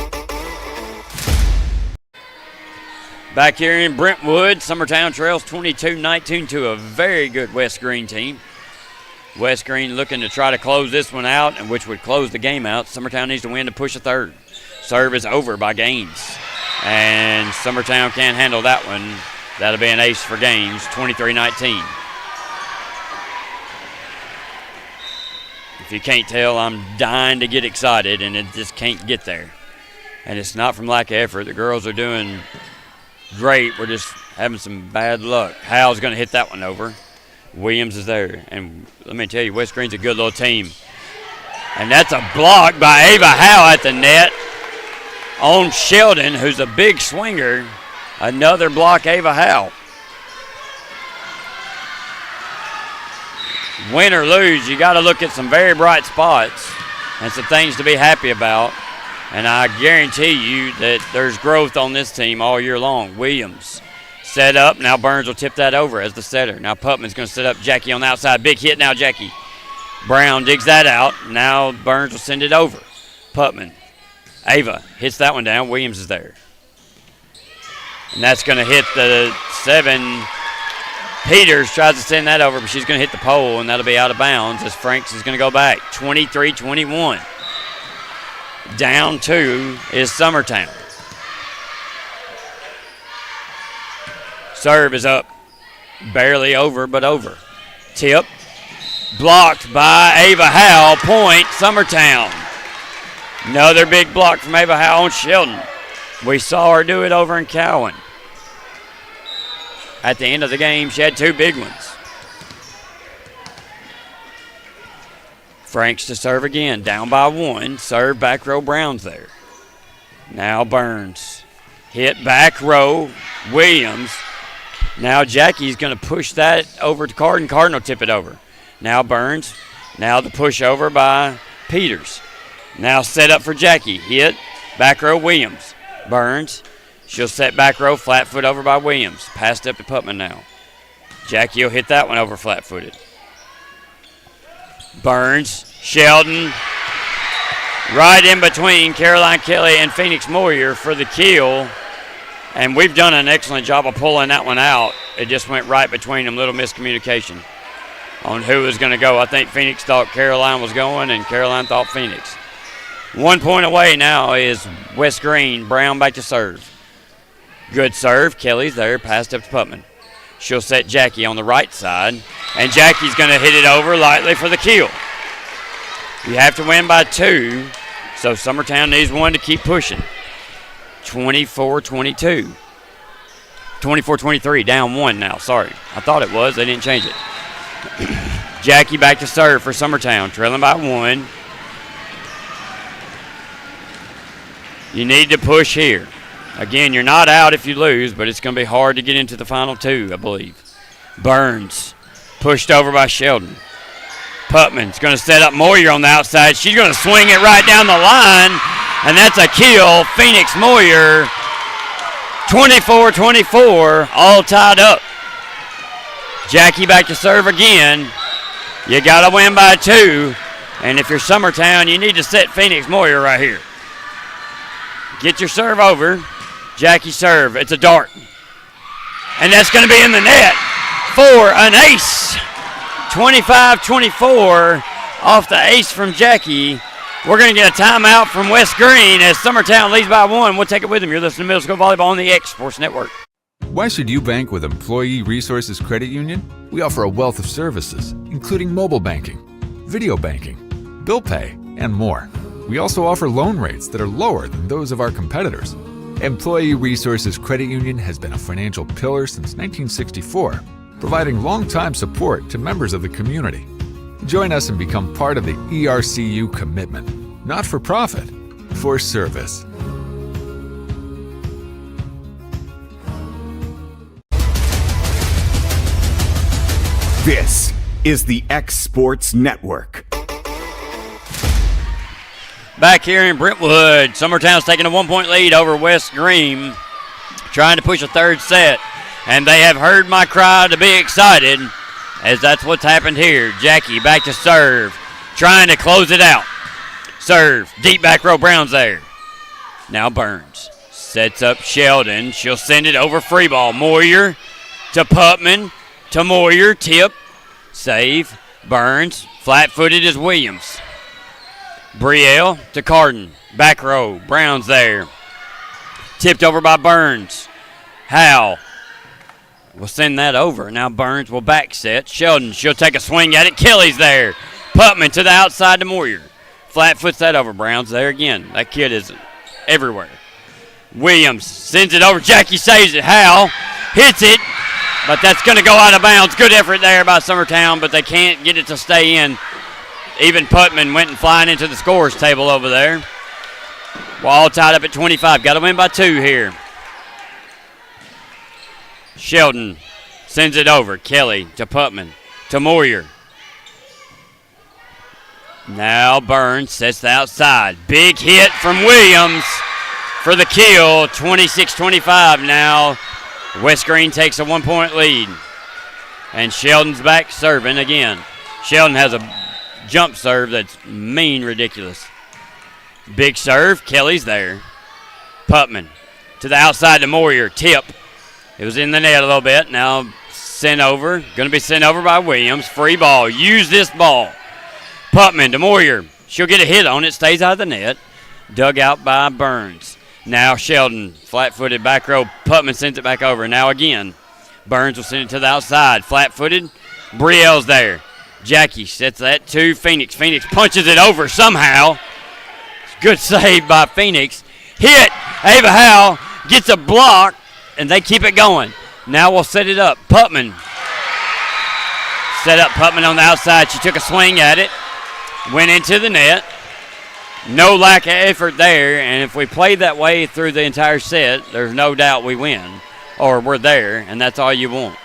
Back here in Brentwood, Summertown trails 22-19 to a very good West Greene team. West Greene looking to try to close this one out, and which would close the game out. Summertown needs to win to push a third. Serve is over by Gaines, and Summertown can't handle that one. That'll be an ace for Gaines, 23-19. If you can't tell, I'm dying to get excited, and it just can't get there. And it's not from lack of effort. The girls are doing great. We're just having some bad luck. Howe's going to hit that one over. Williams is there. And let me tell you, West Greene's a good little team. And that's a block by Ava Howe at the net on Sheldon, who's a big swinger. Another block, Ava Howe. Win or lose, you got to look at some very bright spots and some things to be happy about. And I guarantee you that there's growth on this team all year long. Williams set up. Now Burns will tip that over as the setter. Now Putman's going to set up Jackie on the outside. Big hit now, Jackie. Brown digs that out. Now Burns will send it over. Putman. Ava hits that one down. Williams is there. And that's going to hit the 7. Peters tries to send that over, but she's going to hit the pole, and that'll be out of bounds as Franks is going to go back. 23-21. Down 2 is Summertown. Serve is up. Barely over, but over. Tip. Blocked by Ava Howe. Point, Summertown. Another big block from Ava Howe on Sheldon. We saw her do it over in Cowan. At the end of the game, she had 2 big ones. Franks to serve again. Down by 1. Serve back row Brown's there. Now Burns. Hit back row Williams. Now Jackie's going to push that over to Cardin. Cardin will tip it over. Now Burns. Now the push over by Peters. Now set up for Jackie. Hit. Back row Williams. Burns. She'll set back row. Flat foot over by Williams. Passed up to Putman now. Jackie will hit that one over flat footed. Burns. Sheldon. Right in between Caroline Kelly and Phoenix Moyer for the kill. And we've done an excellent job of pulling that one out. It just went right between them. Little miscommunication on who was going to go. I think Phoenix thought Caroline was going, and Caroline thought Phoenix. 1 point away now is West Greene. Brown back to serve. Good serve. Kelly's there. Passed up to Putman. She'll set Jackie on the right side, and Jackie's going to hit it over lightly for the kill. You have to win by 2, so Summertown needs 1 to keep pushing. 24-22. 24-23, down 1 now. Sorry. I thought it was. They didn't change it. Jackie back to serve for Summertown, trailing by 1. You need to push here. Again, you're not out if you lose, but it's going to be hard to get into the final 2, I believe. Burns, pushed over by Sheldon. Putman's going to set up Moyer on the outside. She's going to swing it right down the line, and that's a kill. Phoenix Moyer, 24-24, all tied up. Jackie back to serve again. You got to win by 2, and if you're Summertown, you need to set Phoenix Moyer right here. Get your serve over. Jackie serve. It's a dart. And that's going to be in the net for an ace. 25-24 off the ace from Jackie. We're going to get a timeout from West Greene as Summertown leads by 1. We'll take it with them. You're listening to Middle School Volleyball on the X Sports Network. Why should you bank with Employee Resources Credit Union? We offer a wealth of services, including mobile banking, video banking, bill pay, and more. We also offer loan rates that are lower than those of our competitors. Employee Resources Credit Union has been a financial pillar since 1964, providing long-time support to members of the community. Join us and become part of the ERCU commitment, not for profit, for service. This is the X Sports Network. Back here in Brentwood, Summertown's taking a 1-point lead over West Greene, trying to push a third set. And they have heard my cry to be excited, as that's what's happened here. Jackie back to serve, trying to close it out. Serve, deep back row, Brown's there. Now Burns sets up Sheldon. She'll send it over free ball. Moyer to Putman, to Moyer, tip, save, Burns. Flat-footed is Williams. Brielle to Cardin, back row, Brown's there. Tipped over by Burns. Howe will send that over. Now Burns will back set. Sheldon, she'll take a swing at it. Kelly's there. Putman to the outside to Moyer. Flat foots that over. Brown's there again. That kid is everywhere. Williams sends it over. Jackie saves it. Howe hits it, but that's going to go out of bounds. Good effort there by Summertown, but they can't get it to stay in. Even Putman went and flying into the scores table over there. We're all tied up at 25. Got to win by 2 here. Sheldon sends it over. Kelly to Putman to Moyer. Now Burns sets the outside. Big hit from Williams for the kill. 26-25 now. West Greene takes a 1-point lead. And Sheldon's back serving again. Sheldon has a jump serve that's mean, ridiculous. Big serve. Kelly's there. Putman to the outside to Moyer. Tip. It was in the net a little bit. Now sent over. Going to be sent over by Williams. Free ball. Use this ball. Putman to Moyer. She'll get a hit on it. Stays out of the net. Dug out by Burns. Now Sheldon. Flat-footed back row. Putman sends it back over. Now again. Burns will send it to the outside. Flat-footed. Brielle's there. Jackie sets that to Phoenix. Phoenix punches it over somehow. Good save by Phoenix. Hit. Ava Howe gets a block, and they keep it going. Now we'll set it up. Putman. Set up Putman on the outside. She took a swing at it. Went into the net. No lack of effort there, and if we play that way through the entire set, there's no doubt we win, or we're there, and that's all you want.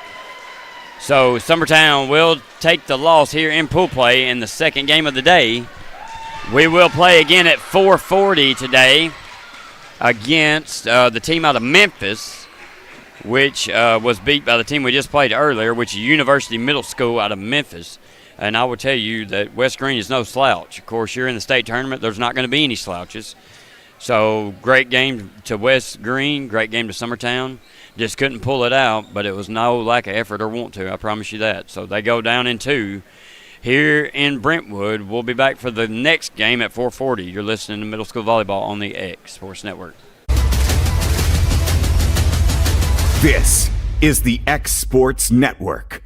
So Summertown will take the loss here in pool play in the second game of the day. We will play again at 4:40 today against the team out of Memphis, which was beat by the team we just played earlier, which is University Middle School out of Memphis. And I will tell you that West Greene is no slouch. Of course, you're in the state tournament. There's not going to be any slouches. So great game to West Greene, great game to Summertown. Just couldn't pull it out, but it was no lack of effort or want to, I promise you that. So they go down in 2 here in Brentwood. We'll be back for the next game at 4:40. You're listening to Middle School Volleyball on the X Sports Network. This is the X Sports Network.